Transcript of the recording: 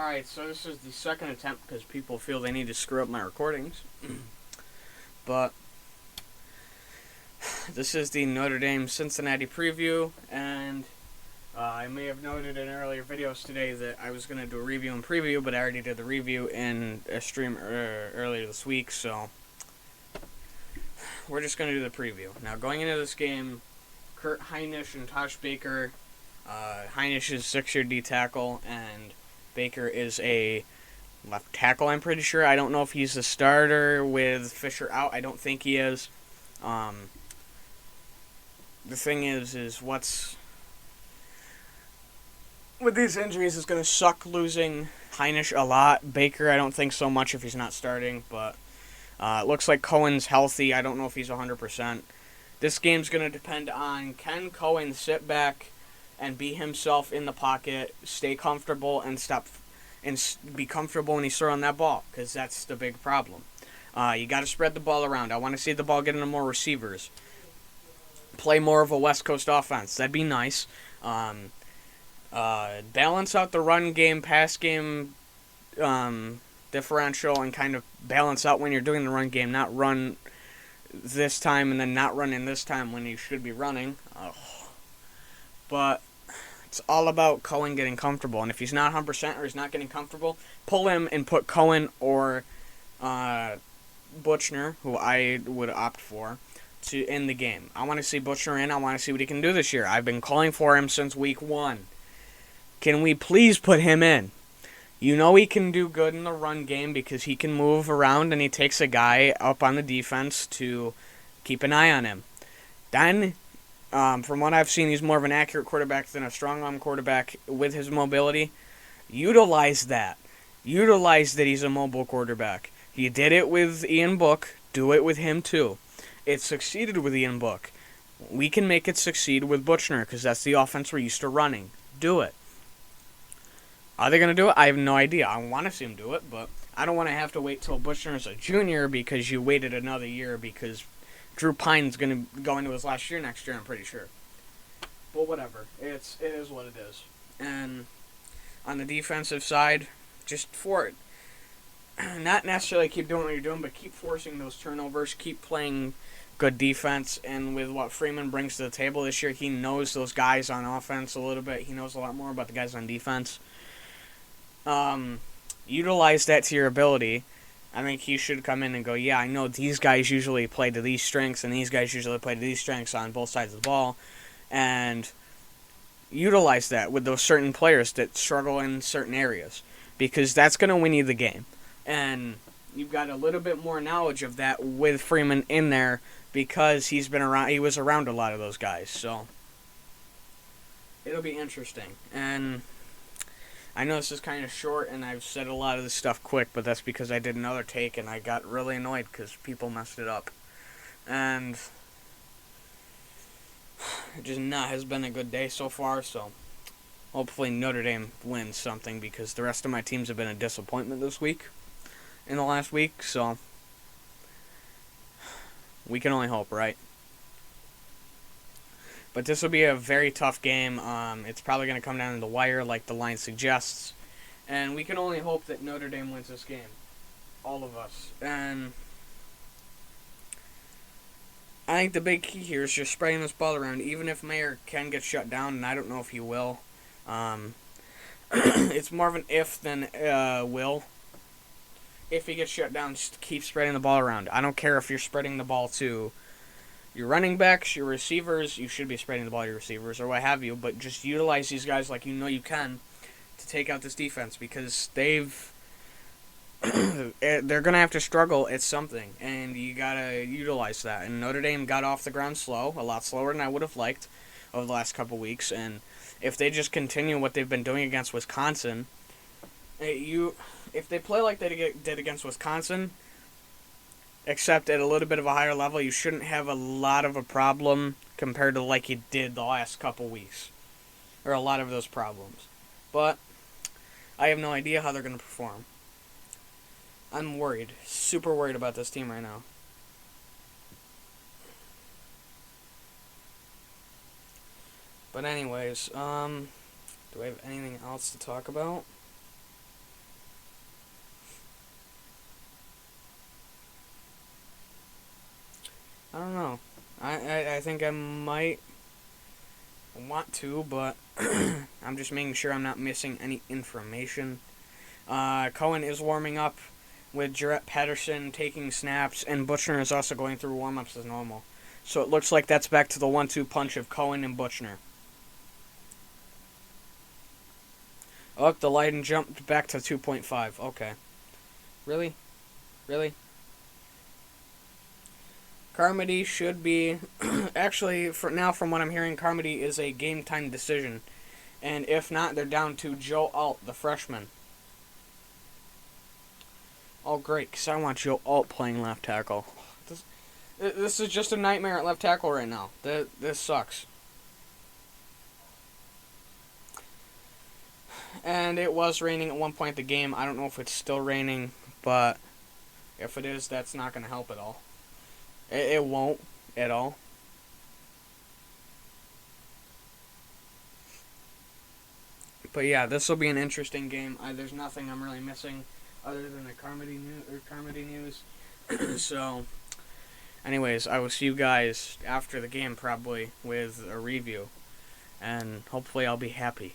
Alright, so this is the second attempt because people feel they need to screw up my recordings. But this is the Notre Dame Cincinnati preview, and I may have noted in earlier videos today that I was going to do a review and preview, but I already did the review in a stream earlier this week, so we're just going to do the preview. Now, going into this game, Kurt Heinisch and Tosh Baker. Heinisch is 6-year D tackle, and Baker is a left tackle, I'm pretty sure. I don't know if he's a starter with Fisher out. I don't think he is. The thing is what's with these injuries is going to suck losing Heinisch a lot. Baker, I don't think so much if he's not starting, but it looks like Cohen's healthy. I don't know if he's 100%. This game's going to depend on, can Cohen sit back and be himself in the pocket, stay comfortable, and be comfortable when he's throwing that ball, because that's the big problem. You got to spread the ball around. I want to see the ball get into more receivers. Play more of a West Coast offense. That'd be nice. Balance out the run game, pass game differential, and kind of balance out when you're doing the run game. Not run this time and then not running this time when you should be running. But it's all about Cohen getting comfortable. And if he's not 100% or he's not getting comfortable, pull him and put Cohen or Buchner, who I would opt for, to end the game. I want to see Buchner in. I want to see what he can do this year. I've been calling for him since week 1. Can we please put him in? You know he can do good in the run game because he can move around and he takes a guy up on the defense to keep an eye on him. Then, from what I've seen, he's more of an accurate quarterback than a strong arm quarterback with his mobility. Utilize that. Utilize that he's a mobile quarterback. He did it with Ian Book. Do it with him too. It succeeded with Ian Book. We can make it succeed with Buchner because that's the offense we're used to running. Do it. Are they going to do it? I have no idea. I want to see them do it, but I don't want to have to wait till Buchner is a junior because you waited another year because Drew Pine's going to go into his last year next year, I'm pretty sure. But whatever. It is what it is. And on the defensive side, just for it. Not necessarily keep doing what you're doing, but keep forcing those turnovers, keep playing good defense, and with what Freeman brings to the table this year, he knows those guys on offense a little bit. He knows a lot more about the guys on defense. Utilize that to your ability. I think he should come in and go, yeah, I know these guys usually play to these strengths, and these guys usually play to these strengths on both sides of the ball, and utilize that with those certain players that struggle in certain areas, because that's going to win you the game. And you've got a little bit more knowledge of that with Freeman in there because he was around a lot of those guys, so it'll be interesting. And I know this is kind of short and I've said a lot of this stuff quick, but that's because I did another take and I got really annoyed because people messed it up. And it just has been a good day so far, so hopefully Notre Dame wins something because the rest of my teams have been a disappointment this week, in the last week, so we can only hope, right? But this will be a very tough game. It's probably going to come down to the wire like the line suggests. And we can only hope that Notre Dame wins this game. All of us. And I think the big key here is just spreading this ball around. Even if Mayer can get shut down, and I don't know if he will. It's more of an if than will. If he gets shut down, just keep spreading the ball around. I don't care if you're spreading the ball to your running backs, your receivers. You should be spreading the ball to your receivers or what have you, but just utilize these guys like you know you can to take out this defense because they're going to have to struggle at something, and you got to utilize that. And Notre Dame got off the ground slow, a lot slower than I would have liked over the last couple weeks, and if they just continue what they've been doing against Wisconsin, if they play like they did against Wisconsin, except at a little bit of a higher level, you shouldn't have a lot of a problem compared to like you did the last couple weeks. Or a lot of those problems. But I have no idea how they're going to perform. I'm worried. Super worried about this team right now. But anyways, do I have anything else to talk about? I don't know. I think I might want to, but I'm just making sure I'm not missing any information. Cohen is warming up with Jarrett Patterson taking snaps, and Buchner is also going through warm-ups as normal. So it looks like that's back to the 1-2 punch of Cohen and Buchner. Oh, the lighting jumped back to 2.5. Okay. Really? Really? Carmody should be... actually, for now, from what I'm hearing, Carmody is a game-time decision. And if not, they're down to Joe Alt, the freshman. Oh, great, because I want Joe Alt playing left tackle. This is just a nightmare at left tackle right now. This sucks. And it was raining at one point in the game. I don't know if it's still raining, but if it is, that's not going to help at all. It won't at all. But yeah, this will be an interesting game. There's nothing I'm really missing other than the Carmody news. So, anyways, I will see you guys after the game probably with a review. And hopefully I'll be happy.